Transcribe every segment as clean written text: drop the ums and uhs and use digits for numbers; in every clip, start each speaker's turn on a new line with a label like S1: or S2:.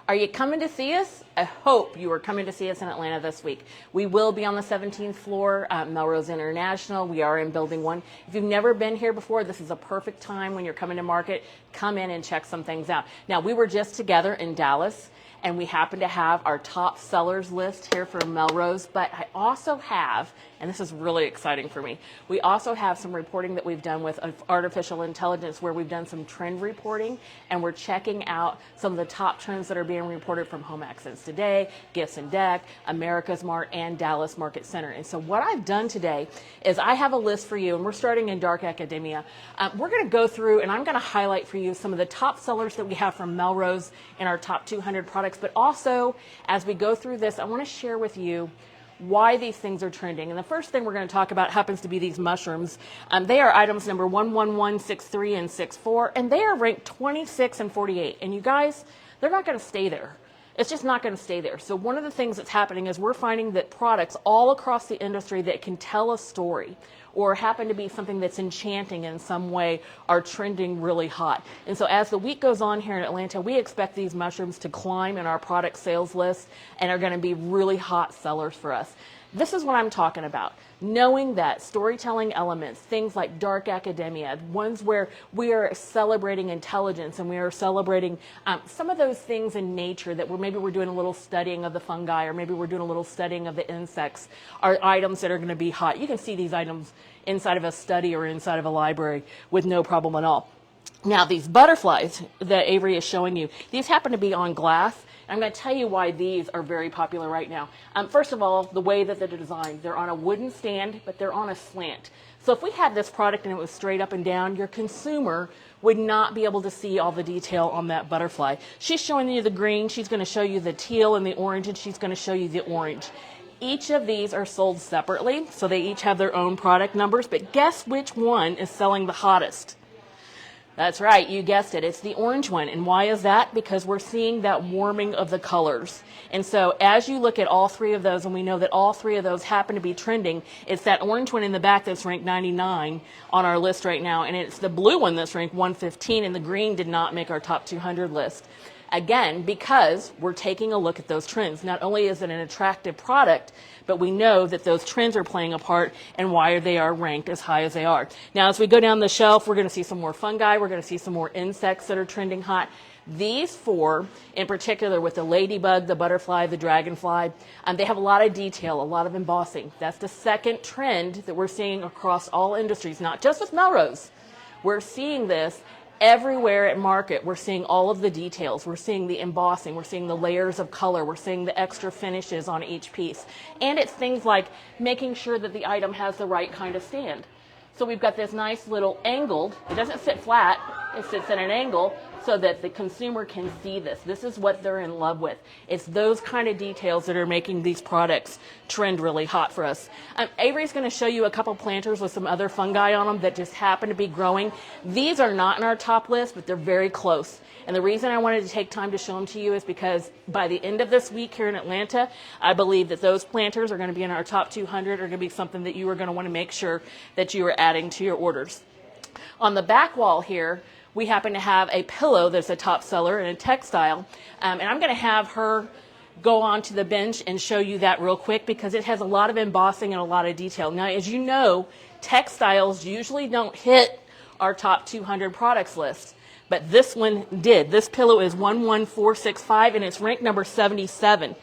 S1: Are you coming to see us? I hope you are coming to see us in Atlanta this week. We will be on the 17th floor at Melrose International. We are in building 1. If you've never been here before, this is a perfect time when you're coming to market. Come in and check some things out. Now, we were just together in Dallas, and we happen to have our top sellers list here for Melrose, but I also have, and this is really exciting for me, we also have some reporting that we've done with artificial intelligence where we've done some trend reporting, and we're checking out some of the top trends that are being reported from Home Accents Today, Gifts and Deck, America's Mart, and Dallas Market Center. And so what I've done today is I have a list for you, and we're starting in Dark Academia. We're going to go through, and I'm going to highlight for you some of the top sellers that we have from Melrose in our top 200 products. But also, as we go through this, I want to share with you why these things are trending. And the first thing we're going to talk about happens to be these mushrooms. They are items number 111, 63, and 64, and they are ranked 26 and 48. And you guys, they're not going to stay there. It's just not going to stay there. So one of the things that's happening is we're finding that products all across the industry that can tell a story or happen to be something that's enchanting in some way are trending really hot. And so as the week goes on here in Atlanta, we expect these mushrooms to climb in our product sales list and are going to be really hot sellers for us. This is what I'm talking about. Knowing that storytelling elements, things like Dark Academia, ones where we are celebrating intelligence and we are celebrating some of those things in nature that maybe we're doing a little studying of the fungi or maybe we're doing a little studying of the insects are items that are going to be hot. You can see these items inside of a study or inside of a library with no problem at all. Now, these butterflies that Avery is showing you, these happen to be on glass. I'm going to tell you why these are very popular right now. First of all, the way that they're designed. They're on a wooden stand, but they're on a slant. So if we had this product and it was straight up and down, your consumer would not be able to see all the detail on that butterfly. She's showing you the green, she's going to show you the teal and the orange, and she's going to show you the orange. Each of these are sold separately, so they each have their own product numbers, but guess which one is selling the hottest? That's right, you guessed it. It's the orange one. And why is that? Because we're seeing that warming of the colors. And so as you look at all three of those, and we know that all three of those happen to be trending, it's that orange one in the back that's ranked 99 on our list right now, and it's the blue one that's ranked 115, and the green did not make our top 200 list. Again, because we're taking a look at those trends. Not only is it an attractive product, but we know that those trends are playing a part and why they are ranked as high as they are. Now, as we go down the shelf, we're going to see some more fungi. We're going to see some more insects that are trending hot. These four, in particular with the ladybug, the butterfly, the dragonfly, they have a lot of detail, a lot of embossing. That's the second trend that we're seeing across all industries, not just with Melrose. We're seeing this everywhere at market. We're seeing all of the details. We're seeing the embossing. We're seeing the layers of color. We're seeing the extra finishes on each piece. And it's things like making sure that the item has the right kind of stand. So we've got this nice little angled, it doesn't sit flat, it sits at an angle so that the consumer can see this. This is what they're in love with. It's those kind of details that are making these products trend really hot for us. Avery's going to show you a couple planters with some other fungi on them that just happen to be growing. These are not in our top list, but they're very close. And the reason I wanted to take time to show them to you is because by the end of this week here in Atlanta, I believe that those planters are going to be in our top 200, are going to be something that you are going to want to make sure that you are adding to your orders. On the back wall here, we happen to have a pillow that's a top seller and a textile. And I'm going to have her go on to the bench and show you that real quick because it has a lot of embossing and a lot of detail. Now, as you know, textiles usually don't hit our top 200 products list. But this one did. This pillow is 11465 and it's ranked number 77.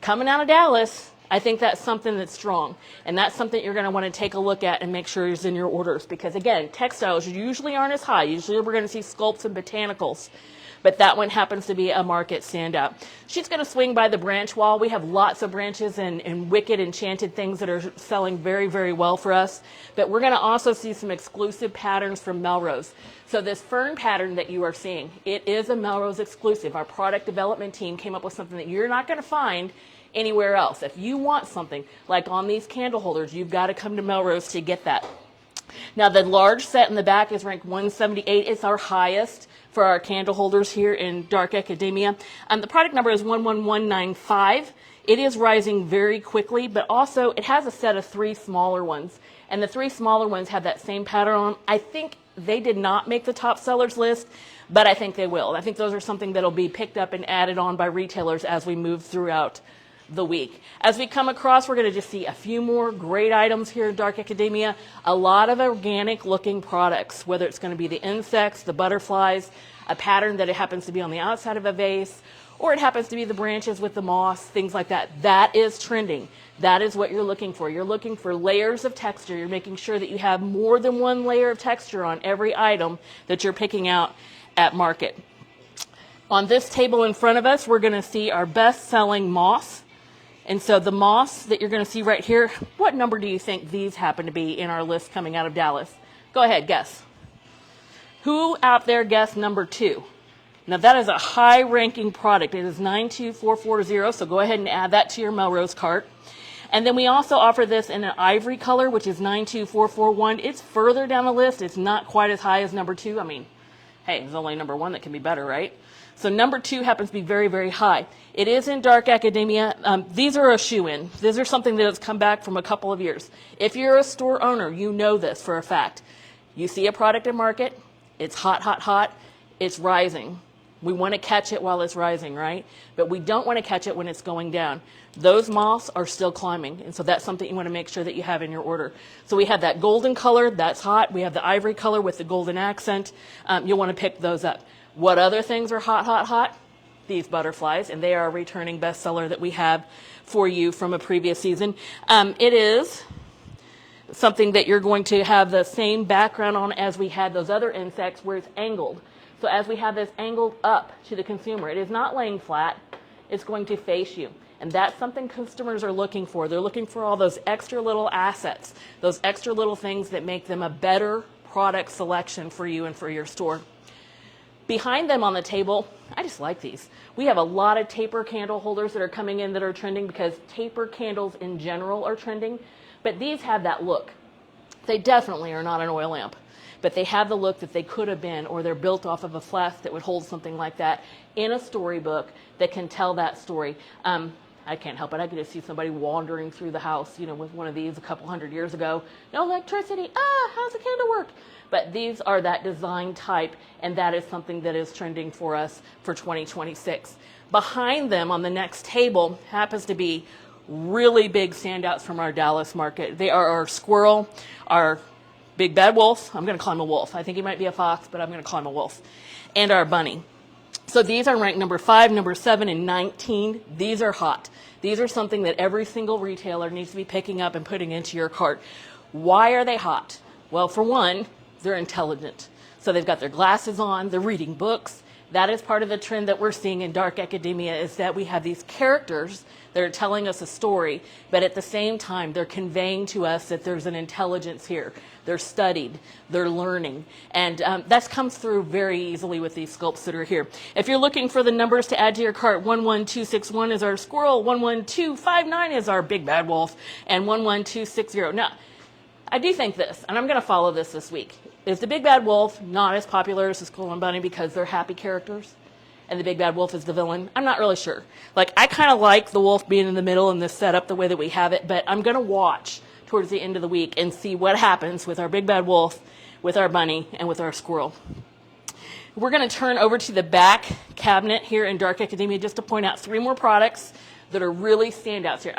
S1: Coming out of Dallas, I think that's something that's strong. And that's something you're going to want to take a look at and make sure is in your orders. Because again, textiles usually aren't as high. Usually we're going to see sculpts and botanicals. But that one happens to be a market standout. She's going to swing by the branch wall. We have lots of branches and wicked enchanted things that are selling very, very well for us. But we're going to also see some exclusive patterns from Melrose. So this fern pattern that you are seeing, it is a Melrose exclusive. Our product development team came up with something that you're not going to find anywhere else. If you want something like on these candle holders, you've got to come to Melrose to get that. Now the large set in the back is ranked 178. It's our highest for our candle holders here in Dark Academia. The product number is 11195. It is rising very quickly, but also it has a set of 3 smaller ones. And the 3 smaller ones have that same pattern on them. I think they did not make the top sellers list, but I think they will. I think those are something that'll be picked up and added on by retailers as we move throughout the week. As we come across, we're going to just see a few more great items here in Dark Academia. A lot of organic looking products, whether it's going to be the insects, the butterflies, a pattern that it happens to be on the outside of a vase, or it happens to be the branches with the moss, things like that. That is trending. That is what you're looking for. You're looking for layers of texture. You're making sure that you have more than one layer of texture on every item that you're picking out at market. On this table in front of us, we're going to see our best-selling moss. And so the moss that you're going to see right here, what number do you think these happen to be in our list coming out of Dallas? Go ahead, guess. Who out there guessed number 2? Now that is a high-ranking product. It is 92440, so go ahead and add that to your Melrose cart. And then we also offer this in an ivory color, which is 92441. It's further down the list. It's not quite as high as number 2. I mean, hey, there's only number 1 that can be better, right? So number 2 happens to be very, very high. It is in Dark Academia. These are a shoe-in. These are something that has come back from a couple of years. If you're a store owner, you know this for a fact. You see a product in market, it's hot, hot, hot, it's rising. We want to catch it while it's rising, right? But we don't want to catch it when it's going down. Those moths are still climbing, and so that's something you want to make sure that you have in your order. So we have that golden color, that's hot. We have the ivory color with the golden accent. You'll want to pick those up. What other things are hot, hot, hot? These butterflies, and they are a returning bestseller that we have for you from a previous season. It is something that you're going to have the same background on as we had those other insects where it's angled. So as we have this angled up to the consumer, it is not laying flat, it's going to face you. And that's something customers are looking for. They're looking for all those extra little assets, those extra little things that make them a better product selection for you and for your store. Behind them on the table, I just like these. We have a lot of taper candle holders that are coming in that are trending because taper candles in general are trending, but these have that look. They definitely are not an oil lamp, but they have the look that they could have been, or they're built off of a flask that would hold something like that in a storybook that can tell that story. I can't help it. I could just see somebody wandering through the house, with one of these a couple hundred years ago. No electricity. How's the candle work? But these are that design type, and that is something that is trending for us for 2026. Behind them on the next table happens to be really big standouts from our Dallas market. They are our squirrel, our big bad wolf. I'm going to call him a wolf. I think he might be a fox, but I'm going to call him a wolf. And our bunny. So these are ranked number 5, number 7, and 19. These are hot. These are something that every single retailer needs to be picking up and putting into your cart. Why are they hot? Well, for one, they're intelligent. So they've got their glasses on, they're reading books. That is part of the trend that we're seeing in Dark Academia, is that we have these characters that are telling us a story, but at the same time, they're conveying to us that there's an intelligence here. They're studied, they're learning, and that comes through very easily with these sculpts that are here. If you're looking for the numbers to add to your cart, 11261 is our squirrel, 11259 is our big bad wolf, and 11260. Now, I do think this, and I'm going to follow this week. Is the big bad wolf not as popular as the squirrel and bunny because they're happy characters, and the big bad wolf is the villain? I'm not really sure. I kind of like the wolf being in the middle in this setup the way that we have it, but I'm going to watch towards the end of the week and see what happens with our big bad wolf, with our bunny, and with our squirrel. We're going to turn over to the back cabinet here in Dark Academia just to point out 3 more products that are really standouts here.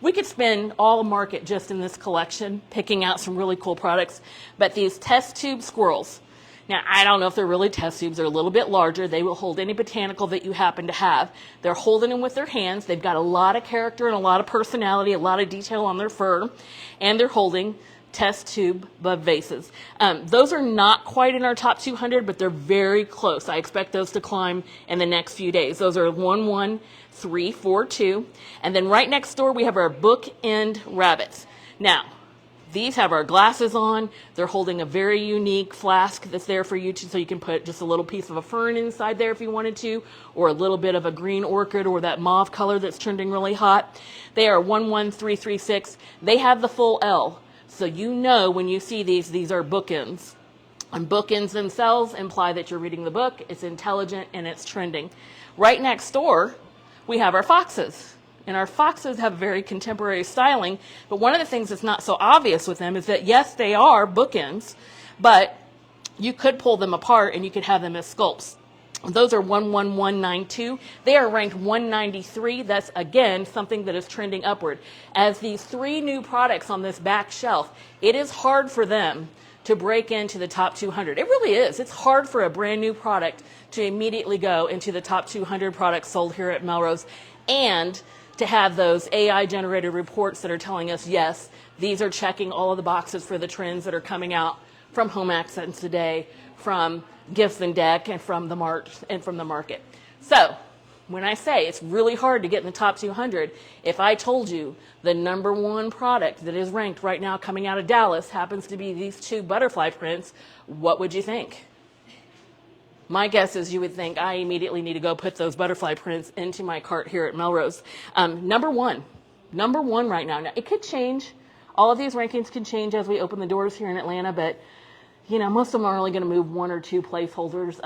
S1: We could spend all market just in this collection picking out some really cool products, but these test tube squirrels, now I don't know if they're really test tubes. They're a little bit larger. They will hold any botanical that you happen to have. They're holding them with their hands. They've got a lot of character and a lot of personality, a lot of detail on their fur, and they're holding test tube vases. Those are not quite in our top 200, but they're very close. I expect those to climb in the next few days. Those are 11342. And then right next door, we have our bookend rabbits. Now, these have our glasses on. They're holding a very unique flask that's there for you so you can put just a little piece of a fern inside there if you wanted to, or a little bit of a green orchid or that mauve color that's trending really hot. They are 11336. They have the full L. So you know when you see these are bookends. And bookends themselves imply that you're reading the book, it's intelligent, and it's trending. Right next door, we have our foxes. And our foxes have very contemporary styling, but one of the things that's not so obvious with them is that, yes, they are bookends, but You could pull them apart and you could have them as sculpts. Those are 11192. They are ranked 193. That's, again, something that is trending upward. As these 3 new products on this back shelf, it is hard for them to break into the top 200. It really is. It's hard for a brand new product to immediately go into the top 200 products sold here at Melrose, and to have those AI-generated reports that are telling us, yes, these are checking all of the boxes for the trends that are coming out from Home Accents today, from Gifts and Deck, and from the market. So when I say it's really hard to get in the top 200, if I told you the number 1 product that is ranked right now coming out of Dallas happens to be these 2 butterfly prints, what would you think? My guess is you would think I immediately need to go put those butterfly prints into my cart here at Melrose. Number one right now. Now, it could change. All of these rankings can change as we open the doors here in Atlanta, but you know, most of them are only going to move 1 or 2 placeholders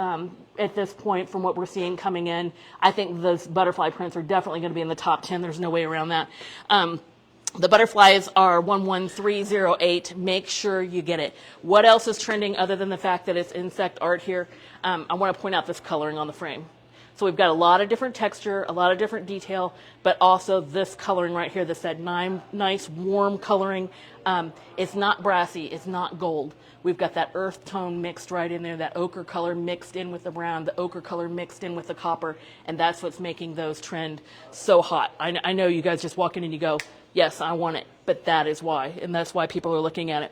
S1: at this point from what we're seeing coming in. I think those butterfly prints are definitely going to be in the top 10. There's no way around that. The butterflies are 11308. Make sure you get it. What else is trending other than the fact that it's insect art here? I want to point out this coloring on the frame. So we've got a lot of different texture, a lot of different detail, but also this coloring right here, that's that nice warm coloring. It's not brassy, it's not gold. We've got that earth tone mixed right in there, that ochre color mixed in with the brown, the ochre color mixed in with the copper, and that's what's making those trend so hot. I know you guys just walk in and you go, yes, I want it, but that is why, and that's why people are looking at it.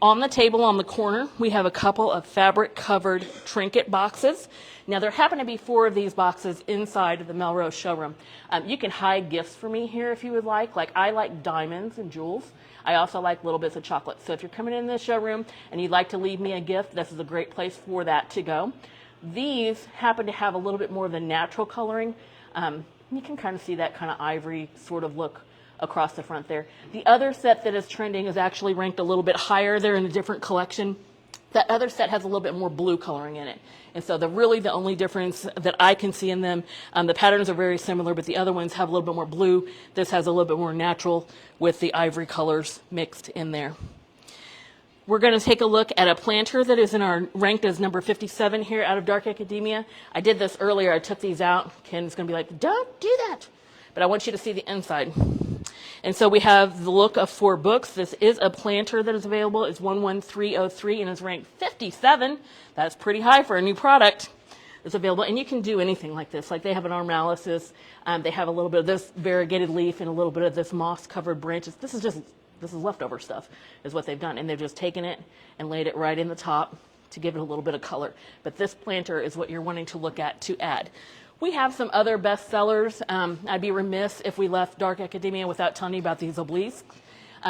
S1: On the table on the corner, we have a couple of fabric-covered trinket boxes. Now, there happen to be 4 of these boxes inside of the Melrose showroom. You can hide gifts for me here if you would like. Like, I like diamonds and jewels. I also like little bits of chocolate. So if you're coming in the showroom and you'd like to leave me a gift, this is a great place for that to go. These happen to have a little bit more of the natural coloring. You can kind of see that kind of ivory sort of look across the front there. The other set that is trending is actually ranked a little bit higher. They're in a different collection. That other set has a little bit more blue coloring in it. And so really the only difference that I can see in them, the patterns are very similar, but the other ones have a little bit more blue. This has a little bit more natural with the ivory colors mixed in there. We're going to take a look at a planter that is ranked as number 57 here out of Dark Academia. I did this earlier. I took these out. Ken's going to be like, don't do that. But I want you to see the inside. And so we have the look of 4 books. This is a planter that is available. It's 11303 and is ranked 57. That's pretty high for a new product. It's available, and you can do anything like this. Like, they have an armallisis. They have a little bit of this variegated leaf and a little bit of this moss-covered branches. This is leftover stuff, is what they've done. And they've just taken it and laid it right in the top to give it a little bit of color. But this planter is what you're wanting to look at to add. We have some other bestsellers. I'd be remiss if we left Dark Academia without telling you about these obelisks.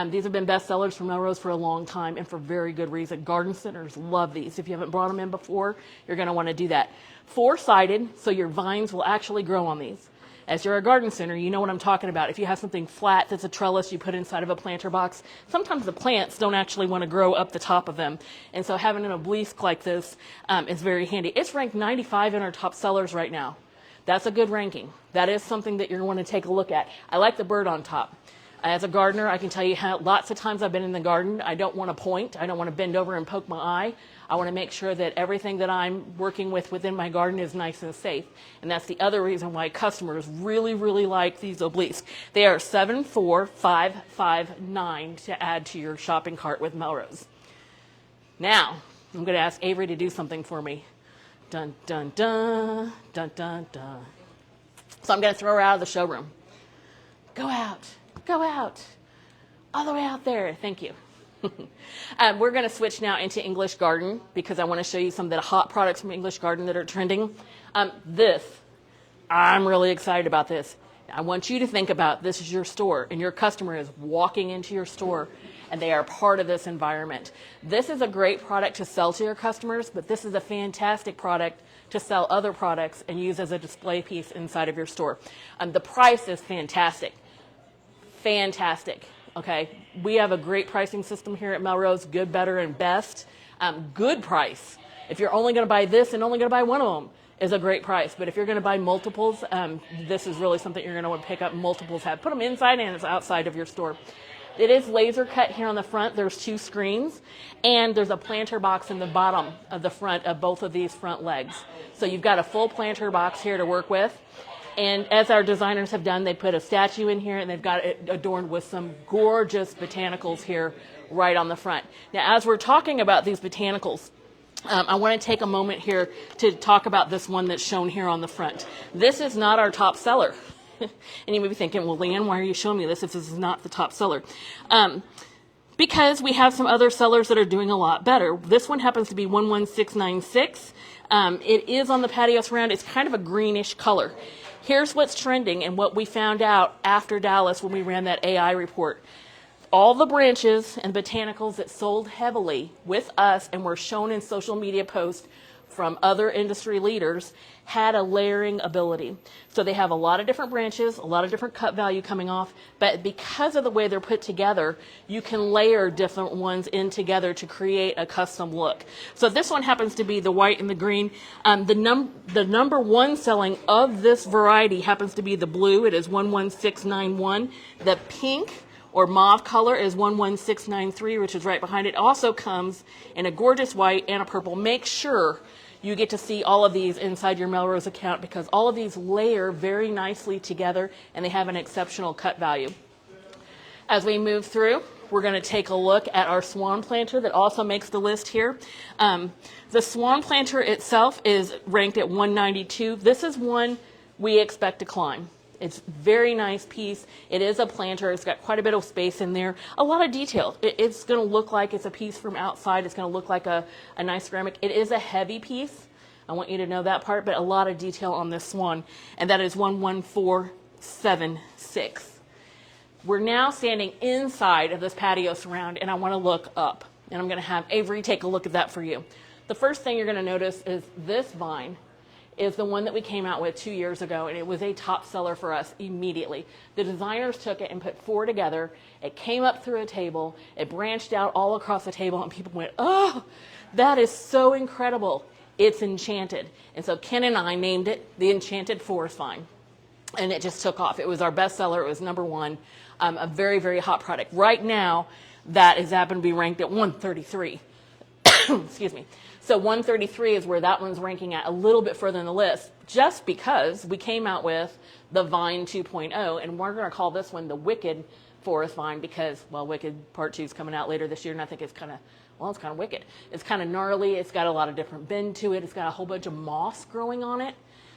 S1: These have been bestsellers for Melrose for a long time, and for very good reason. Garden centers love these. If you haven't brought them in before, you're going to want to do that. 4-sided, so your vines will actually grow on these. As you're a garden center, you know what I'm talking about. If you have something flat that's a trellis you put inside of a planter box, sometimes the plants don't actually want to grow up the top of them. And so having an obelisk like this is very handy. It's ranked 95 in our top sellers right now. That's a good ranking. That is something that you're going to want to take a look at. I like the bird on top. As a gardener, I can tell you how lots of times I've been in the garden. I don't want to point. I don't want to bend over and poke my eye. I want to make sure that everything that I'm working with within my garden is nice and safe. And that's the other reason why customers really, really like these obelisks. They are 74559 to add to your shopping cart with Melrose. Now, I'm going to ask Avery to do something for me. Dun, dun, dun, dun, dun, dun. So I'm going to throw her out of the showroom. Go out, all the way out there. Thank you. We're going to switch now into English Garden because I want to show you some of the hot products from English Garden that are trending. I'm really excited about this. I want you to think about this is your store and your customer is walking into your store and they are part of this environment. This is a great product to sell to your customers, but this is a fantastic product to sell other products and use as a display piece inside of your store. The price is fantastic. Fantastic. Okay, we have a great pricing system here at Melrose, good, better, and best. Good price. If you're only going to buy this and only going to buy one of them is a great price. But if you're going to buy multiples, this is really something you're going to want to pick up. Multiples have. Put them inside and outside of your store. It is laser cut here on the front. There's 2 screens, and there's a planter box in the bottom of the front of both of these front legs. So you've got a full planter box here to work with. And as our designers have done, they put a statue in here, and they've got it adorned with some gorgeous botanicals here right on the front. Now, as we're talking about these botanicals, I want to take a moment here to talk about this one that's shown here on the front. This is not our top seller. And you may be thinking, well, Leanne, why are you showing me this if this is not the top seller? Because we have some other sellers that are doing a lot better. This one happens to be 11696. It is on the patio surround. It's kind of a greenish color. Here's what's trending and what we found out after Dallas when we ran that AI report. All the branches and botanicals that sold heavily with us and were shown in social media posts from other industry leaders had a layering ability. So they have a lot of different branches, a lot of different cut value coming off, but because of the way they're put together, you can layer different ones in together to create a custom look. So this one happens to be the white and the green. The number one selling of this variety happens to be the blue. It is 11691. The pink or mauve color is 11693, which is right behind it. Also comes in a gorgeous white and a purple. Make sure you get to see all of these inside your Melrose account because all of these layer very nicely together and they have an exceptional cut value. As we move through, we're going to take a look at our swan planter that also makes the list here. The swan planter itself is ranked at 192. This is one we expect to climb. It's a very nice piece. It is a planter. It's got quite a bit of space in there. A lot of detail. It's going to look like it's a piece from outside. It's going to look like a nice ceramic. It is a heavy piece. I want you to know that part, but a lot of detail on this swan. And that is 11476. We're now standing inside of this patio surround, and I want to look up. And I'm going to have Avery take a look at that for you. The first thing you're going to notice is this vine is the one that we came out with 2 years ago, and it was a top seller for us immediately. The designers took it and put 4 together. It came up through a table. It branched out all across the table, and people went, oh, that is so incredible. It's enchanted. And so Ken and I named it the Enchanted Forest Vine, and it just took off. It was our best seller. It was number 1, a very, very hot product. Right now, that is happened to be ranked at 133. Excuse me. So 133 is where that one's ranking at a little bit further in the list, just because we came out with the Vine 2.0, and we're going to call this one the Wicked Forest Vine because, well, Wicked Part 2 is coming out later this year, and I think it's kind of wicked. It's kind of gnarly. It's got a lot of different bend to it. It's got a whole bunch of moss growing on it.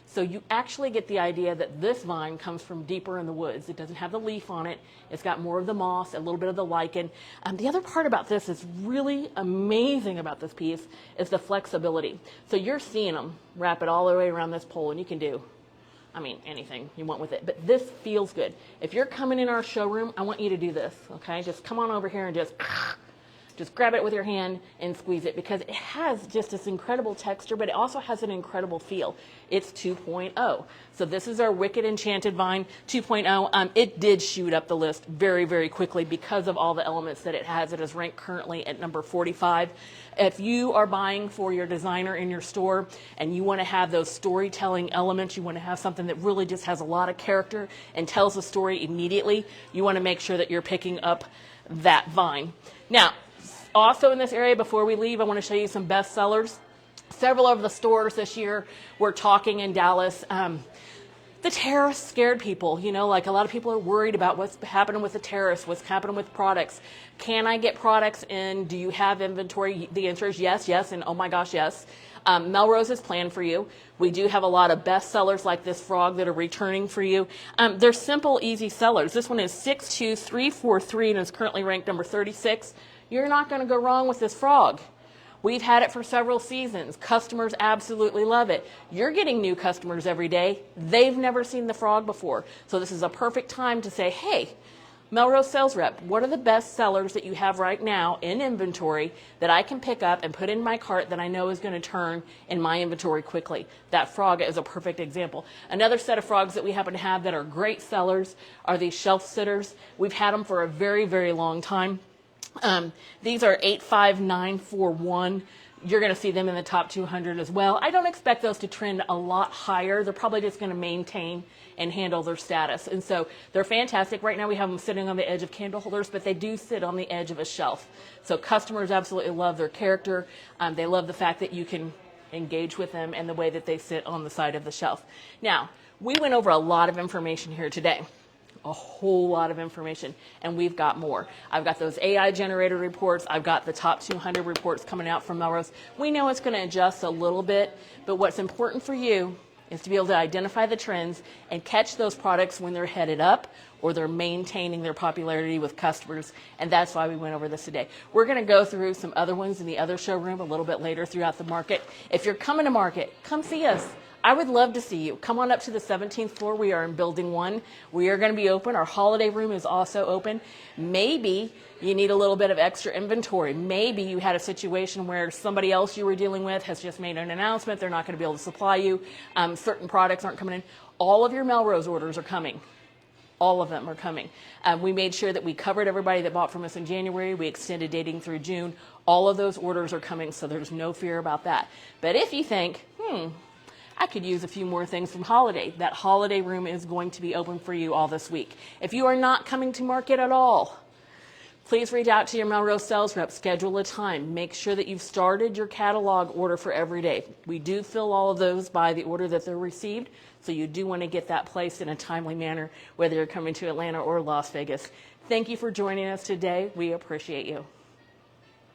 S1: So you actually get the idea that this vine comes from deeper in the woods. It doesn't have the leaf on it. It's got more of the moss, a little bit of the lichen. The other part about this is really amazing about this piece is the flexibility. So you're seeing them wrap it all the way around this pole, and you can do, anything you want with it. But this feels good. If you're coming in our showroom, I want you to do this, okay? Just come on over here and just grab it with your hand and squeeze it because it has just this incredible texture, but it also has an incredible feel. It's 2.0. So this is our Wicked Enchanted Vine 2.0. It did shoot up the list very, very quickly because of all the elements that it has. It is ranked currently at number 45. If you are buying for your designer in your store and you want to have those storytelling elements, you want to have something that really just has a lot of character and tells a story immediately, you want to make sure that you're picking up that vine. Now, also in this area, before we leave, I want to show you some best sellers. Several of the stores this year were talking in Dallas. The tariffs scared people. Like a lot of people are worried about what's happening with the tariffs, what's happening with products. Can I get products in? Do you have inventory? The answer is yes, and oh my gosh, yes. Melrose is planned for you. We do have a lot of best sellers like this frog that are returning for you. They're simple, easy sellers. This one is 62343 and is currently ranked number 36. You're not going to go wrong with this frog. We've had it for several seasons. Customers absolutely love it. You're getting new customers every day. They've never seen the frog before. So this is a perfect time to say, hey, Melrose sales rep, what are the best sellers that you have right now in inventory that I can pick up and put in my cart that I know is going to turn in my inventory quickly? That frog is a perfect example. Another set of frogs that we happen to have that are great sellers are these shelf sitters. We've had them for a very, very long time. These are 85941. You're going to see them in the top 200 as well. I don't expect those to trend a lot higher. They're probably just going to maintain and handle their status. And so they're fantastic. Right now we have them sitting on the edge of candle holders, but they do sit on the edge of a shelf. So customers absolutely love their character. They love the fact that you can engage with them and the way that they sit on the side of the shelf. Now, we went over a lot of information here today. A whole lot of information, and we've got more. I've got those AI generated reports. I've got the top 200 reports coming out from Melrose. We know it's going to adjust a little bit, but what's important for you is to be able to identify the trends and catch those products when they're headed up or they're maintaining their popularity with customers, and that's why we went over this today. We're going to go through some other ones in the other showroom a little bit later throughout the market. If you're coming to market, come see us. I would love to see you. Come on up to the 17th floor. We are in building 1. We are going to be open. Our holiday room is also open. Maybe you need a little bit of extra inventory. Maybe you had a situation where somebody else you were dealing with has just made an announcement. They're not going to be able to supply you. Certain products aren't coming in. All of your Melrose orders are coming. All of them are coming. We made sure that we covered everybody that bought from us in January. We extended dating through June. All of those orders are coming, so there's no fear about that. But if you think, I could use a few more things from holiday, that holiday room is going to be open for you all this week. If you are not coming to market at all, please reach out to your Melrose sales rep, schedule a time, make sure that you've started your catalog order for every day. We do fill all of those by the order that they're received, so you do want to get that placed in a timely manner, whether you're coming to Atlanta or Las Vegas. Thank you for joining us today. We appreciate you.